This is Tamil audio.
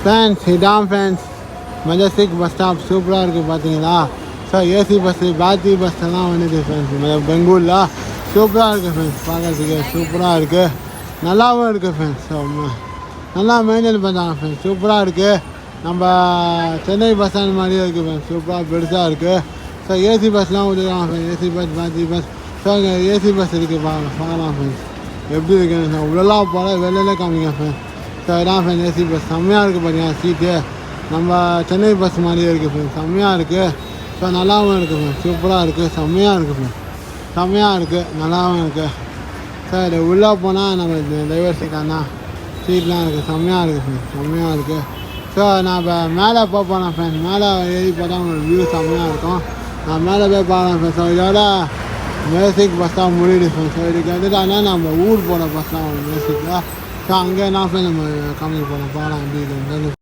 ஃபேன்ஸ் இதான் ஃபேன்ஸ் மெஜஸ்டிக் பஸ் ஸ்டாப் சூப்பராக இருக்குது பார்த்தீங்களா. So AC bus battery bus எல்லாம் வந்துட்டு ஃப்ரெண்ட்ஸ் பெங்களூரில் சூப்பராக இருக்குது ஃப்ரெண்ட்ஸ். பார்க்குறதுக்கு சூப்பராக இருக்குது, நல்லாவும் இருக்குது ஃப்ரெண்ட்ஸ். ஸோ நல்லா மெயின்டைன் பண்ணுறாங்க ஃப்ரெண்ட்ஸ், சூப்பராக இருக்குது. நம்ம சென்னை பஸ் ஸ்டாண்ட் மாதிரியே இருக்குது ஃப்ரெண்ட்ஸ், சூப்பராக பெருசாக இருக்குது. ஸோ ஏசி பஸ்லாம் விட்டுருக்காங்க friends, AC bus battery bus. So இங்கே ஏசி பஸ் இருக்குது, பார்க்கலாம் ஃப்ரெண்ட்ஸ் எப்படி இருக்குன்னு. உள்ளெல்லாம் போல வெளியிலே காமிங்க ஃப்ரெண்ட்ஸ். ஸோ இதான் ஃப்ரெண்ட்ஸ் ஏசி பஸ் செம்மையாக இருக்குது பார்த்தீங்கன்னா. சீட்டு நம்ம சென்னை பஸ் மாதிரியே இருக்குது ஃப்ரெண்ட்ஸ், செம்மையாக இருக்குது. ஸோ நல்லாவும் இருக்குது ஃப்ரெண்ட்ஸ், சூப்பராக இருக்குது, செம்மையாக இருக்குது ஃப்ரெண்ட்ஸ், செம்மையாக இருக்குது, நல்லாவும் இருக்குது. ஸோ இது உள்ளே போனால் நம்ம டிரைவர் சீட்டானா சீட்லாம் இருக்குது, செம்மையாக இருக்குது ஃப்ரெண்ட்ஸ், செம்மையாக இருக்குது. ஸோ நான் இப்போ மேலே போனேன் ஃப்ரெண்ட்ஸ், மேலே ஏறி பார்த்தா உங்களுக்கு வியூ செம்மையாக இருக்கும். நான் மேலே போய் பார்க்கலாம் ஃப்ரெண்ட்ஸ். ஸோ இதோட மெஜஸ்டிக் பஸ் தான் முடியுது ஃப்ரெண்ட்ஸ். ஸோ இதுக்கு வந்துட்டாங்கன்னா நம்ம ஊர் போகிற பஸ் தான் மெஜஸ்டிக்கில். ஸோ அங்கே என்ன ஃப்ரெண்ட்ஸ் நம்ம கம்மி போகலாம், பார்க்கலாம் எப்படி இருக்குது.